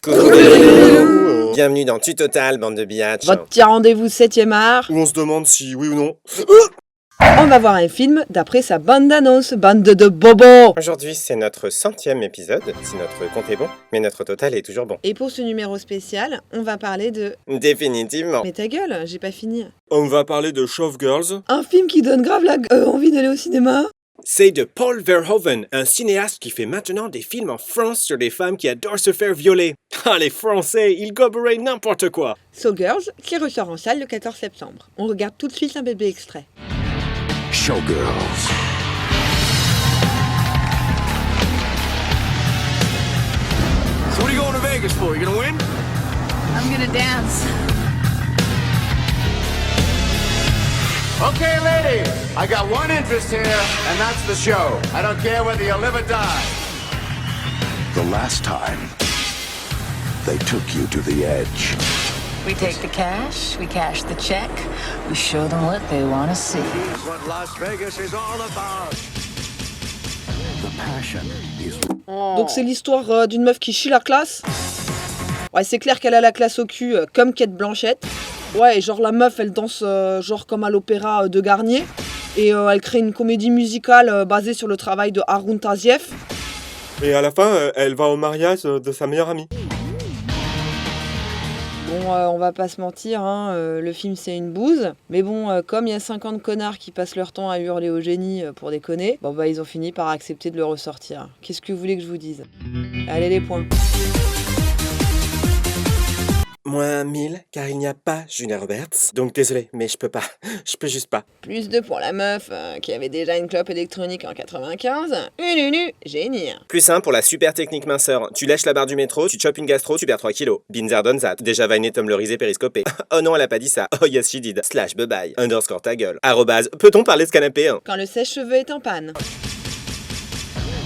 Coucou. Bienvenue dans Tu Total, bande de biatch. Votre petit rendez-vous 7ème art. Où on se demande si oui ou non. On va voir un film d'après sa bande-annonce, bande de bobos. Aujourd'hui, c'est notre 100e épisode, si notre compte est bon, mais notre total est toujours bon. Et pour ce numéro spécial, on va parler de... Définitivement. Mais ta gueule, j'ai pas fini. On va parler de Showgirls. Un film qui donne grave envie d'aller au cinéma. C'est de Paul Verhoeven, un cinéaste qui fait maintenant des films en France sur des femmes qui adorent se faire violer. Ah, les Français, ils goberaient n'importe quoi. Showgirls, qui ressort en salle le 14 septembre. On regarde tout de suite un bébé extrait. Showgirls. So what are you going to Vegas for? You gonna win? I'm gonna dance. Okay, ladies, I got one interest here, and that's the show. I don't care whether you live or die. The last time, they took you to the edge. We take the cash, we cash the check, we show them what they want to see. Here's what Las Vegas is all about. The passion is... Donc c'est l'histoire d'une meuf qui chie la classe. Ouais, c'est clair qu'elle a la classe au cul, comme Kate Blanchett. Ouais, et genre la meuf, elle danse genre comme à l'opéra de Garnier. Et elle crée une comédie musicale basée sur le travail de Haroun Tazieff. Et à la fin, elle va au mariage de sa meilleure amie. Bon, on va pas se mentir, hein, le film c'est une bouse. Mais bon, comme il y a 50 connards qui passent leur temps à hurler au génie pour déconner, bon bah ils ont fini par accepter de le ressortir. Qu'est-ce que vous voulez que je vous dise? Allez les points. Moins 1000, car il n'y a pas Julia Roberts. Donc désolé, mais je peux pas. Je peux juste pas. Plus 2 pour la meuf qui avait déjà une clope électronique en 95. Génie. Plus 1 pour la super technique minceur. Tu lèches la barre du métro, tu chopes une gastro, tu perds 3 kilos. Binzer done that. Déjà vainé, tumblerisé, périscopé. Oh non, elle a pas dit ça. Oh yes she did. Slash bye underscore ta gueule. Arrobase. Peut-on parler de ce canapé hein? Quand le sèche-cheveux est en panne.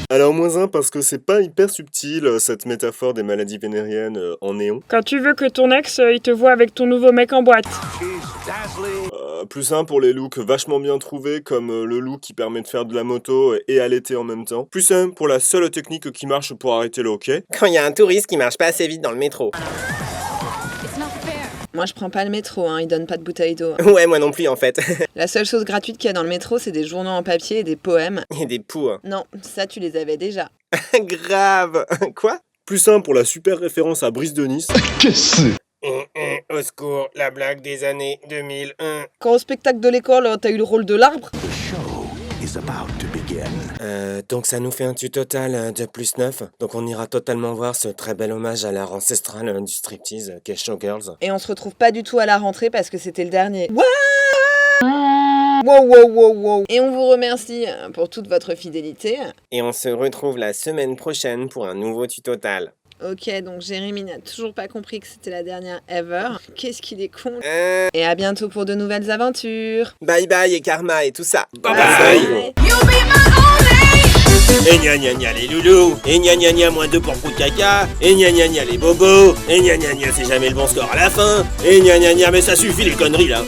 Alors moins un parce que c'est pas hyper subtil cette métaphore des maladies vénériennes en néon. Quand tu veux que ton ex, il te voit avec ton nouveau mec en boîte. She's dazzling. Plus un pour les looks vachement bien trouvés comme le look qui permet de faire de la moto et allaiter en même temps. Plus un pour la seule technique qui marche pour arrêter le hockey. Quand il y a un touriste qui marche pas assez vite dans le métro. Moi je prends pas le métro, hein, ils donnent pas de bouteille d'eau. Ouais, moi non plus en fait. La seule chose gratuite qu'il y a dans le métro, c'est des journaux en papier et des poèmes. Et des poux. Non, ça tu les avais déjà. Grave. Quoi? Plus un pour la super référence à Brice de Nice. Au secours, la blague des années 2001. Quand au spectacle de l'école, t'as eu le rôle de l'arbre. The show is about to begin. Donc ça nous fait un tu total de plus 9. Donc on ira totalement voir ce très bel hommage à l'art ancestral du striptease qu'est Showgirls. Et on se retrouve pas du tout à la rentrée parce que c'était le dernier. Wow. Et on vous remercie pour toute votre fidélité. Et on se retrouve la semaine prochaine pour un nouveau tu total. Ok, donc Jérémy n'a toujours pas compris que c'était la dernière ever. Qu'est-ce qu'il est con. Et à bientôt pour de nouvelles aventures. Bye bye et karma et tout ça. Bye. Et gna gna gna les loulous. Et gna gna gna moins 2 pour coup de caca. Et gna gna gna les bobos. Et gna gna gna c'est jamais le bon score à la fin. Et gna gna gna mais ça suffit les conneries là.